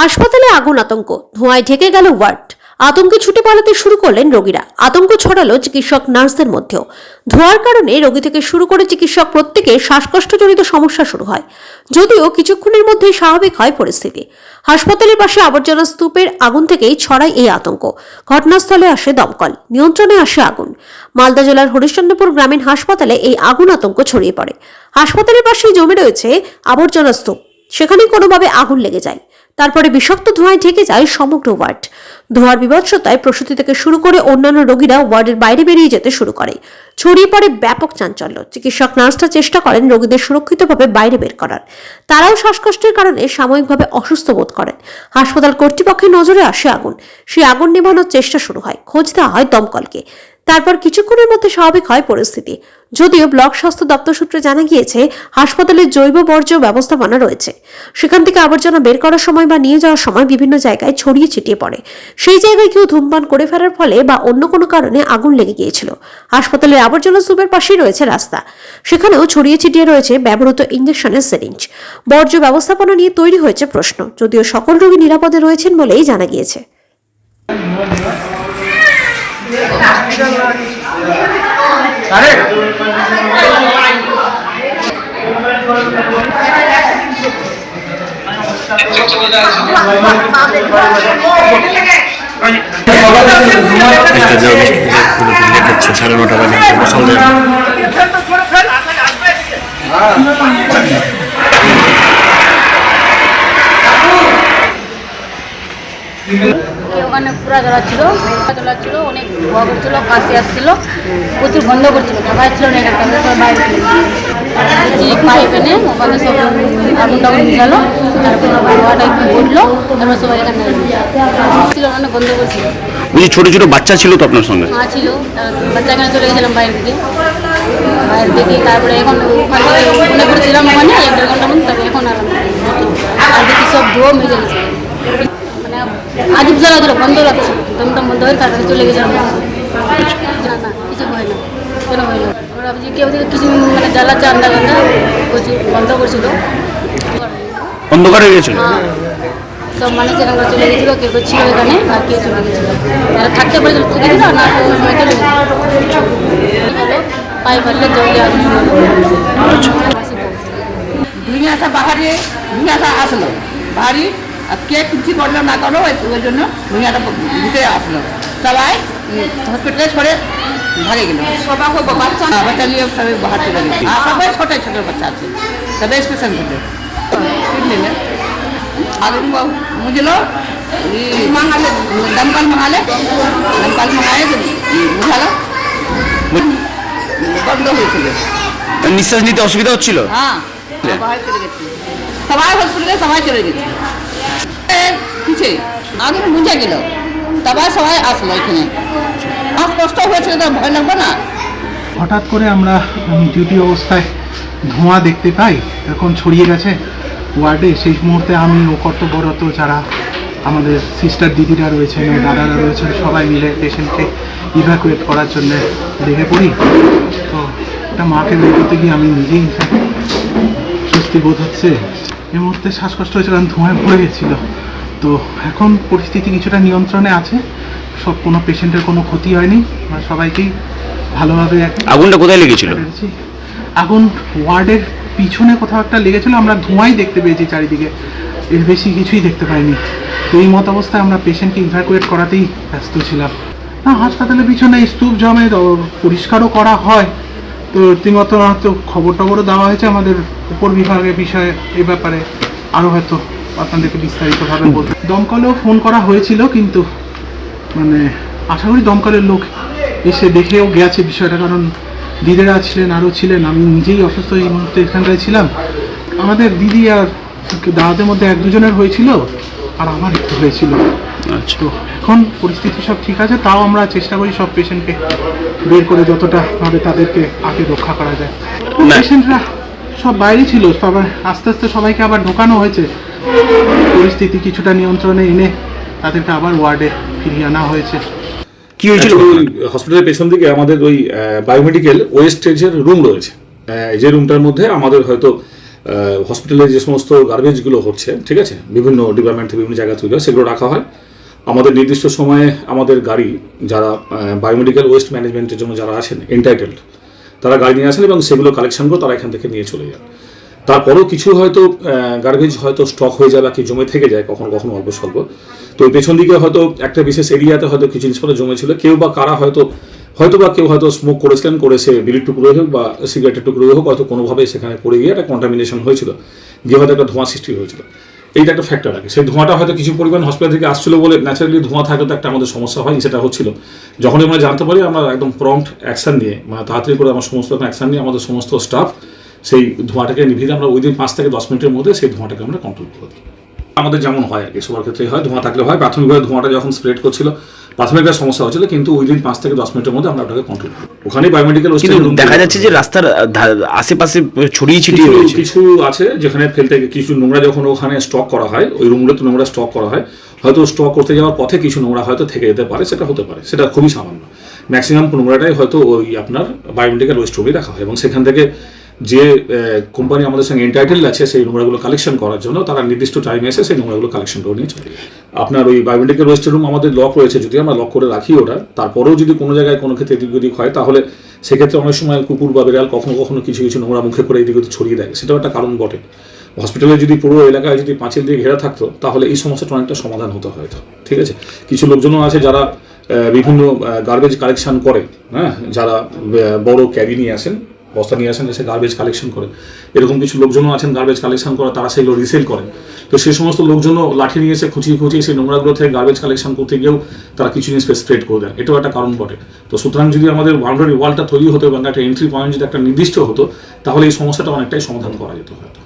হাসপাতালে আগুন, আতঙ্ক, ধোঁয়ায় ঢেকে গেল ওয়ার্ড। আতঙ্কে ছুটে পালাতে শুরু করলেন রোগীরা। আতঙ্ক ছড়ালো চিকিৎসক নার্সদের মধ্যেও। ধোঁয়ার কারণে রোগী থেকে শুরু করে চিকিৎসক প্রত্যেকে শ্বাসকষ্টজনিত সমস্যা শুরু হয়, যদিও কিছুক্ষণের মধ্যেই স্বাভাবিক হয় পরিস্থিতি। হাসপাতালের পাশে আবর্জনা স্তূপের আগুন থেকেই ছড়ায় এই আতঙ্ক। ঘটনাস্থলে আসে দমকল, নিয়ন্ত্রণে আসে আগুন। মালদা জেলার হরিশ্চন্দ্রপুর গ্রামীণ হাসপাতালে এই আগুন আতঙ্ক ছড়িয়ে পড়ে। হাসপাতালের পাশেই জমে রয়েছে আবর্জনা স্তূপ, সেখানে কোনোভাবে আগুন লেগে যায়। তারপরে বিষাক্ত ধোঁয়ায় ঢেকে যায় সমগ্র ওয়ার্ড। ধোঁয়ার বিভৎসতায় প্রসূতি থেকে শুরু করে অন্যান্য রোগীরা ওয়ার্ডের বাইরে বেরিয়ে যেতে শুরু করে। ছড়িয়ে পড়ে ব্যাপক চাঞ্চল্য। চিকিৎসক নার্সরা চেষ্টা করেন রোগীদের সুরক্ষিতভাবে বাইরে বের করার। তারাও শ্বাসকষ্টের কারণে সাময়িকভাবে অসুস্থ বোধ করেন। হাসপাতাল কর্তৃপক্ষের নজরে আসে আগুন। সেই আগুন নেভানোর চেষ্টা শুরু হয়। খোঁজ দেওয়া হয় দমকলকে। তারপর কিছুক্ষণের মধ্যে স্বাভাবিক হয় পরিস্থিতি। যদিও ব্লক স্বাস্থ্য দপ্তর সূত্রে জানা গিয়েছে, হাসপাতালে জৈব বর্জ্য ব্যবস্থাপনা রয়েছে। সেখান থেকে আবর্জনা বের করার সময় বা নিয়ে যাওয়ার সময় বিভিন্ন জায়গায় ছড়িয়ে ছিটিয়ে পড়ে। সেই জায়গায় কেউ ধূমপান করে ফেলার ফলে বা অন্য কোনো কারণে আগুন লেগে গিয়েছিল। হাসপাতালের আবর্জনা স্তূপের পাশেই রয়েছে রাস্তা, সেখানেও ছড়িয়ে ছিটিয়ে রয়েছে ব্যবহৃত ইঞ্জেকশনের সিরিঞ্জ। বর্জ্য ব্যবস্থাপনা নিয়ে তৈরি হয়েছে প্রশ্ন, যদিও সকল রোগী নিরাপদে রয়েছেন বলেই জানা গিয়েছে। সাড়ে 9টা বাজে ওখানে পুরা জ্বলাচ্ছিল, অনেক ধোয়া করছিল, কাশি আসছিল, প্রচুর গন্ধ করছিল, ঢাকা ছিল না, এটা বাইরে পাইপ এনে ওখানে সব আগুন টাগুন গেল। তারপর ধোয়াটা একটু ঘুরলো, তারপর সবাই এখানে ছিল, অনেক গন্ধ করছিল। ছোট ছোট বাচ্চা ছিল তো আপনার সঙ্গে? মা ছিল, বাচ্চা এখানে চলে গেছিলাম বাইরে থেকে। তারপরে এখন ওখান থেকে মনে করেছিলাম ওখানে 1-1.5 ঘন্টা মতো, তবে এখন আর দেখি সব ধোয়া মেজে গেছে। মানে আজব জ্বালা দিল, বন্ধ লাগছে, দমটা বন্ধ হয়ে তারপরে চলে গেছিলাম। না না, কিছু হয় না, কেন হয় না? ওরা ভাবছি কেউ থেকে কিছু মানে জ্বালাচ্ছে, আন্ডা গান্ধা প্রচুর বন্ধ করছিল, অন্ধকার হয়ে গেছিল। হ্যাঁ, সব মানুষ এরকম চলে গেছিলো, কেউ ছিল এখানে আর কেউ চলে গেছিলো। যারা থাকতে পারেছিল থেকে গেছিল, না সময় চলে গেছিল। পাইপ হারলে জলে আগুন দুনিয়াটা বাহারে দুনিয়াটা আসলো বাড়ি, আর কে কিছু করলো না করলো ওই জন্য দুনিয়াটা ভিতরে আসলো। সবাই হসপিটালে সরে ভাগে গেল, বাচ্চা নিয়ে সবাই বাহার চলে গেছে। আর সবাই ছোটো ছোটো বাচ্চা আছে, সবাই স্পেশাল ছোটো নিলে আগুন বুঝলো, দমকল মহালে বুঝালো, বন্ধ হয়েছিল। নিঃশ্বাস নিতে অসুবিধা হচ্ছিল? হ্যাঁ, সবাই চলে গেছে, সবাই হসপিটালে সবাই চলে গেছে। পিছিয়ে আগুন বুঝে গেল, তারপর সবাই আসলো এখানে। আমার কষ্ট হয়েছিল, তো ভয় লাগবে না। হঠাৎ করে আমরা ডিউটি অবস্থায় ধোঁয়া দেখতে পাই, এখন ছড়িয়ে গেছে ওয়ার্ডে। সেই মুহূর্তে আমি ও কর্তব্যরত যারা আমাদের সিস্টার দিদিরা রয়েছেন, দাদারা রয়েছেন, সবাই মিলে পেশেন্টকে ইভ্যাকুয়েট করার জন্য লেগে পড়ি। তো একটা মাকে বের করতে গিয়ে আমি নিজেই স্বস্তি বোধ হচ্ছে। এই মুহূর্তে শ্বাসকষ্ট হয়েছে, কারণ ধোঁয়ায় ভরে গেছিলো। তো এখন পরিস্থিতি কিছুটা নিয়ন্ত্রণে আছে, সব কোনো পেশেন্টের কোনো ক্ষতি হয়নি, সবাইকেই ভালোভাবে। আগুনটা কোথায় লেগেছিল? আগুন ওয়ার্ডের পিছনে কোথাও একটা লেগেছিল, আমরা ধোঁয়াই দেখতে পেয়েছি চারিদিকে, এর বেশি কিছুই দেখতে পাইনি। তো এই মত অবস্থায় আমরা পেশেন্টকে ইভ্যাকুয়েট করাতেই ব্যস্ত ছিলাম। না, হাসপাতালের পিছনে স্তূপ জমে পরিষ্কারও করা হয়, তো রীতিমতো তো খবর টবরও দেওয়া হয়েছে আমাদের উপর বিভাগের বিষয়ে, এই ব্যাপারে আরও হয়তো আপনাদেরকে বিস্তারিতভাবে বলতে। দমকলেও ফোন করা হয়েছিল, কিন্তু মানে আশা করি দমকলের লোক এসে দেখেও গেছে বিষয়টা, কারণ দিদিরা ছিলেন, আরও ছিলেন, আমি নিজেই অসুস্থ এই মুহূর্তে এখানটায় ছিলাম। আমাদের দিদি আর দাদাদের মধ্যে 1-2 জনের হয়েছিল, আর আমার একটু হয়েছিল। আচ্ছা, তো এখন পরিস্থিতি সব ঠিক আছে, তাও আমরা চেষ্টা করি সব পেশেন্টকে বের করে যতটা ভাবে তাদেরকে আগে রক্ষা করা যায়। পেশেন্টরা সব বাইরে ছিল, তবে আস্তে আস্তে সবাইকে আবার ঢোকানো হয়েছে। পরিস্থিতি কিছুটা নিয়ন্ত্রণে এনে তাদেরকে আবার ওয়ার্ডে ফিরিয়ে আনা হয়েছে। কি হয়েছিল? হসপিটালের পেছন দিকে আমাদের ওই বায়োমেডিকেল ওয়েস্টেজের রুম রয়েছে, যে রুমটার মধ্যে আমাদের হয়তো হসপিটালে যে সমস্ত গার্বেজগুলো হচ্ছে, ঠিক আছে, বিভিন্ন ডিপার্টমেন্ট থেকে বিভিন্ন জায়গা থেকে সেগুলো রাখা হয়। আমাদের নির্দিষ্ট সময়ে আমাদের গাড়ি, যারা বায়োমেডিক্যাল ওয়েস্ট ম্যানেজমেন্টের জন্য যারা আসেন এন্টাইটেলড, তারা গাড়ি নিয়ে আসেন এবং সেগুলো কালেকশন করে তারা এখান থেকে নিয়ে চলে যান। তারপরেও কিছু হয়তো গার্বেজ হয়তো স্টক হয়ে যায় বা কি জমে থেকে যায় কখনো কখনো অল্প স্বল্প। তো ওই পেছন দিকে হয়তো একটা বিশেষ এরিয়াতে হয়তো কিছু জিনিসপত্র জমেছিল, কেউ বা কারা হয়তো কেউ হয়তো স্মোক করেছিলেন, করেছে বিড়ির টুকরোই হোক বা সিগারেটের টুকরোই হোক, হয়তো কোনোভাবে সেখানে পড়ে গিয়ে একটা কন্টামিনেশন হয়েছিল, গিয়ে হয়তো একটা ধোঁয়া সৃষ্টি হয়েছিল। এইটা একটা ফ্যাক্টর আগে। সেই ধোঁয়াটা হয়তো কিছু পরিমাণ হসপিটাল থেকে আসছিল বলে ন্যাচারালি ধোঁয়া থাকলে তো একটা আমাদের সমস্যা হয়, সেটা হচ্ছিল। যখনই আমরা জানতে পারি আমরা একদম প্রম্পট অ্যাকশন নিয়ে, মানে তাড়াতাড়ি করে আমার সমস্ত অ্যাকশন নিয়ে আমাদের সমস্ত স্টাফ সেই ধোঁয়াটাকে নিভিয়ে আমরা উইদিন 5 থেকে 10 মিনিটের মধ্যে সেই ধোঁয়াটাকে আমরা কন্ট্রোল করে দিই। আমাদের যেমন হয় আর কি, সবার ক্ষেত্রেই হয়, ধোঁয়া থাকলে হয়। প্রাথমিকভাবে ধোঁয়াটা যখন স্প্রেড করছিল প্রাথমিক একটা সমস্যা হচ্ছিল, কিন্তু উইদিন 5 থেকে 10 মিনিটের মধ্যে আমরা ওটাকে কন্ট্রোল করি। ওখানে বায়োমেডিক্যাল কিন্তু দেখা যাচ্ছে যে রাস্তার আশেপাশে ছড়িয়ে ছিটিয়ে রয়েছে। কিছু আছে যেখানে ফেলতে কিছু নোংরা যখন ওখানে স্টক করা হয়, ওই রুমগুলোতে নোংরা স্টক করা হয়, হয়তো স্টক করতে যাওয়ার পথে কিছু নোংরা হয়তো থেকে যেতে পারে, সেটা হতে পারে, সেটা খুবই সামান্য। ম্যাক্সিমাম নোংরাটাই হয়তো ওই আপনার বায়োমেডিক্যাল ওয়েস্ট রুমে রাখা হয় এবং সেখান থেকে যে কোম্পানি আমাদের সঙ্গে এন্টাইটেল আছে সেই নোংরাগুলো কালেকশন করার জন্য তারা নির্দিষ্ট টাইমে এসে সেই নোংরাগুলো কালেকশন করে নিয়ে চলে যায়। আপনার ওই বায়োমেডিক্যাল ওয়েস্ট রুম আমাদের লক রয়েছে, যদি আমরা লক করে রাখি ওটা, তারপরেও যদি কোনো জায়গায় কোনো ক্ষেত্রে এদিক ওদিক হয়, তাহলে সেক্ষেত্রে অনেক সময় কুকুর বা বিড়াল কখনো কখনো কিছু কিছু নোংরা মুখে করে এদিক ওদিক ছড়িয়ে দেয়, সেটাও একটা কারণ বটে। হসপিটালে যদি পুরো এলাকায় যদি পাঁচিল দিয়ে ঘেরা থাকতো তাহলে এই সমস্যাটা অনেকটা সমাধান হতো হয়তো, ঠিক আছে। কিছু লোকজনও আছে যারা বিভিন্ন গার্বেজ কালেকশন করে, হ্যাঁ, যারা বড় ক্যারি নিয়ে আসেন, বস্তা নিয়ে আসেন, এসে গার্বেজ কালেকশন করে। এরকম কিছু লোকজনও আছেন গার্বেজ কালেকশন করে, তারা সেগুলো রিসেল করেন। তো সেই সমস্ত লোকজনও লাঠি নিয়ে এসে খুঁচিয়ে সেই নোংরাগুলো থেকে গার্বেজ কালেকশন করতে গিয়েও তারা কিছু জিনিস স্প্রেড করে দেন, এটাও একটা কারণ বটে। তো সুতরাং যদি আমাদের বাউন্ডারি ওয়ালটা তৈরি হতো এবং একটা এন্ট্রি পয়েন্ট যদি একটা নির্দিষ্ট হতো, তাহলে এই সমস্যাটা অনেকটাই সমাধান করা যেত হয়তো।